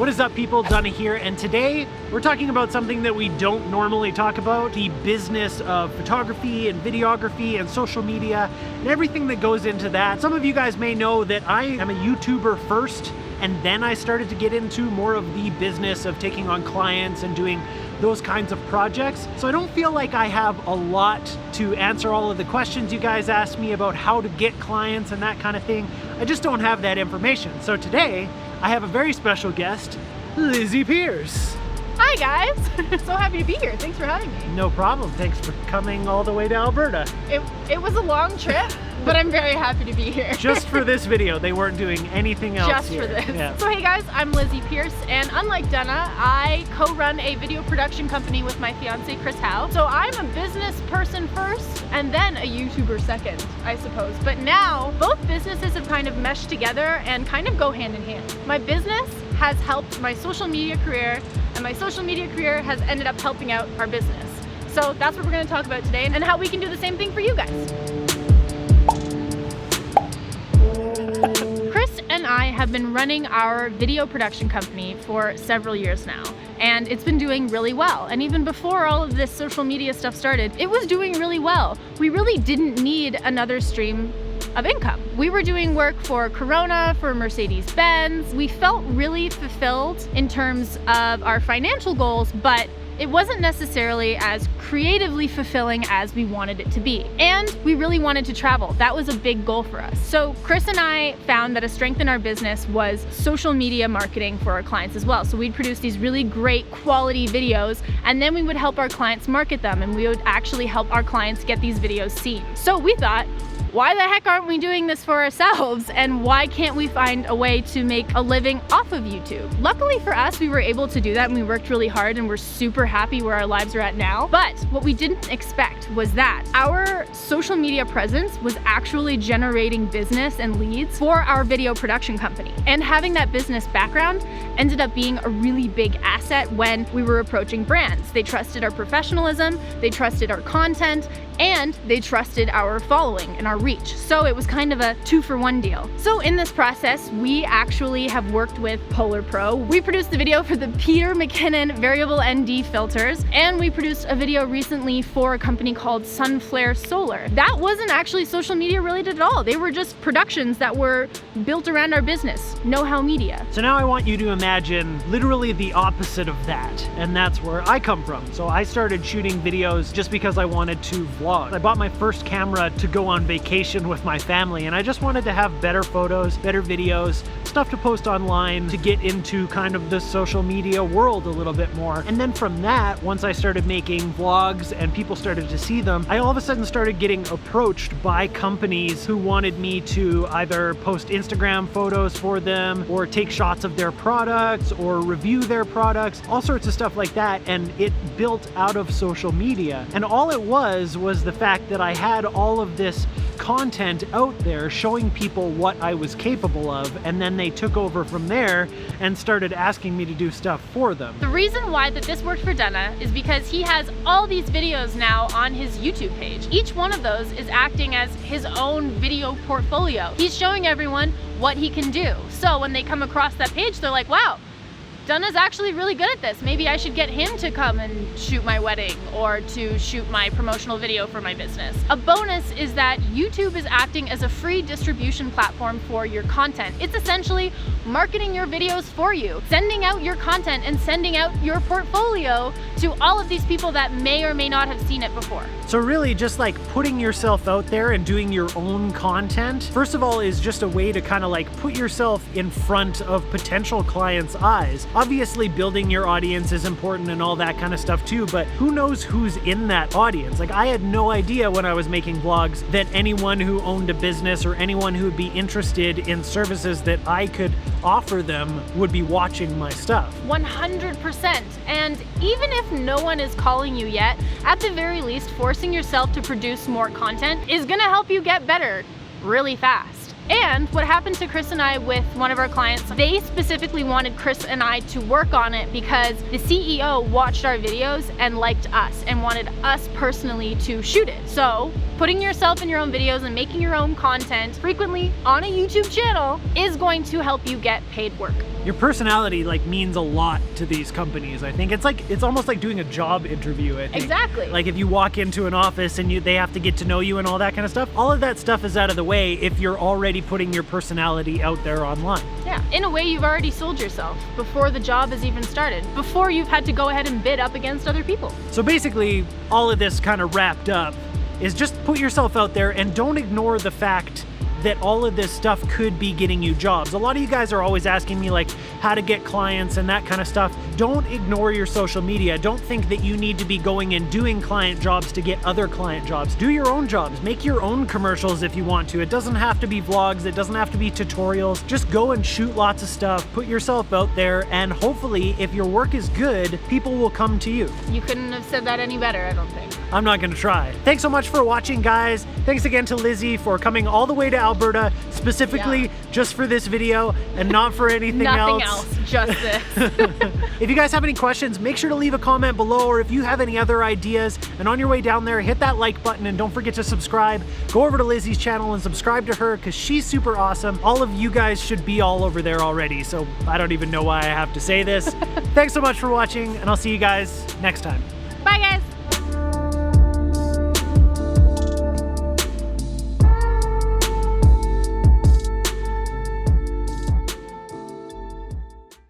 What is up, people? Dunna here, and today we're talking about something that we don't normally talk about, the business of photography and videography and social media and everything that goes into that. Some of you guys may know that I am a YouTuber first, and then I started to get into more of the business of taking on clients and doing those kinds of projects. So I don't feel like I have a lot to answer all of the questions you guys asked me about how to get clients and that kind of thing. I just don't have that information. So today, I have a very special guest, Lizzie Pierce. Hi guys, so happy to be here. Thanks for having me. No problem. Thanks for coming all the way to Alberta. It was a long trip, but I'm very happy to be here. Just for this video, they weren't doing anything else Just here. for this. Yeah. So hey guys, I'm Lizzie Pierce, and unlike Dunna, I co-run a video production company with my fiance Chris Howe. So I'm a business person first, and then a YouTuber second, I suppose. But now, both businesses have kind of meshed together and kind of go hand in hand. My business has helped my social media career, and my social media career has ended up helping out our business. So that's what we're going to talk about today, and how we can do the same thing for you guys. Chris and I have been running our video production company for several years now, and it's been doing really well. And even before all of this social media stuff started, it was doing really well. We really didn't need another stream of income. We were doing work for Corona, for Mercedes-Benz. We felt really fulfilled in terms of our financial goals, but it wasn't necessarily as creatively fulfilling as we wanted it to be. And we really wanted to travel. That was a big goal for us. So Chris and I found that a strength in our business was social media marketing for our clients as well. So we'd produce these really great quality videos, and then we would help our clients market them, and we would actually help our clients get these videos seen. So we thought, why the heck aren't we doing this for ourselves, and why can't we find a way to make a living off of YouTube? Luckily for us, we were able to do that, and we worked really hard, and we're super happy where our lives are at now. But what we didn't expect was that our social media presence was actually generating business and leads for our video production company. And having that business background ended up being a really big asset when we were approaching brands. They trusted our professionalism, they trusted our content, and they trusted our following and our reach. So it was kind of a 2-for-1 deal. So in this process, we actually have worked with Polar Pro. We produced the video for the Peter McKinnon variable ND filters, and we produced a video recently for a company called Sunflare Solar. That wasn't actually social media related at all. They were just productions that were built around our business, know-how media. So now I want you to imagine literally the opposite of that, and that's where I come from. So I started shooting videos just because I wanted to vlog. I bought my first camera to go on vacation with my family, and I just wanted to have better photos, better videos, stuff to post online to get into kind of the social media world a little bit more. And then from that, once I started making vlogs and people started to see them, I all of a sudden started getting approached by companies who wanted me to either post Instagram photos for them, or take shots of their products, or review their products, all sorts of stuff like that. And it built out of social media. And all it was the fact that I had all of this content out there showing people what I was capable of, and then they took over from there and started asking me to do stuff for them. The reason why that this worked for Dunna is because he has all these videos now on his YouTube page. Each one of those is acting as his own video portfolio. He's showing everyone what he can do. So when they come across that page, they're like, wow, Dunna's actually really good at this. Maybe I should get him to come and shoot my wedding, or to shoot my promotional video for my business. A bonus is that YouTube is acting as a free distribution platform for your content. It's essentially marketing your videos for you, sending out your content and sending out your portfolio to all of these people that may or may not have seen it before. So really just like putting yourself out there and doing your own content, first of all, is just a way to kind of like put yourself in front of potential clients' eyes. Obviously building your audience is important and all that kind of stuff too, but who knows who's in that audience? Like, I had no idea when I was making vlogs that anyone who owned a business or anyone who would be interested in services that I could offer them would be watching my stuff. 100%. And even if no one is calling you yet, at the very least, forcing yourself to produce more content is gonna help you get better really fast. And what happened to Chris and I with one of our clients, they specifically wanted Chris and I to work on it because the CEO watched our videos and liked us and wanted us personally to shoot it. So Putting yourself in your own videos and making your own content frequently on a YouTube channel is going to help you get paid work. Your personality like means a lot to these companies. I think it's almost like doing a job interview. I think. Exactly. Like if you walk into an office and they have to get to know you and all that kind of stuff. All of that stuff is out of the way if you're already putting your personality out there online. Yeah, in a way you've already sold yourself before the job has even started, before you've had to go ahead and bid up against other people. So basically, all of this kind of wrapped up is just put yourself out there and don't ignore the fact that all of this stuff could be getting you jobs. A lot of you guys are always asking me like how to get clients and that kind of stuff. Don't ignore your social media. Don't think that you need to be going and doing client jobs to get other client jobs. Do your own jobs. Make your own commercials if you want to. It doesn't have to be vlogs. It doesn't have to be tutorials. Just go and shoot lots of stuff. Put yourself out there, and hopefully if your work is good, people will come to you. You couldn't have said that any better, I don't think. I'm not gonna try. Thanks so much for watching, guys. Thanks again to Lizzie for coming all the way to Alberta, specifically just for this video and not for anything Nothing else. else, just this. If you guys have any questions, make sure to leave a comment below, or if you have any other ideas, and on your way down there, hit that like button and don't forget to subscribe. Go over to Lizzie's channel and subscribe to her because she's super awesome. All of you guys should be all over there already, so I don't even know why I have to say this. Thanks so much for watching, and I'll see you guys next time. Bye guys.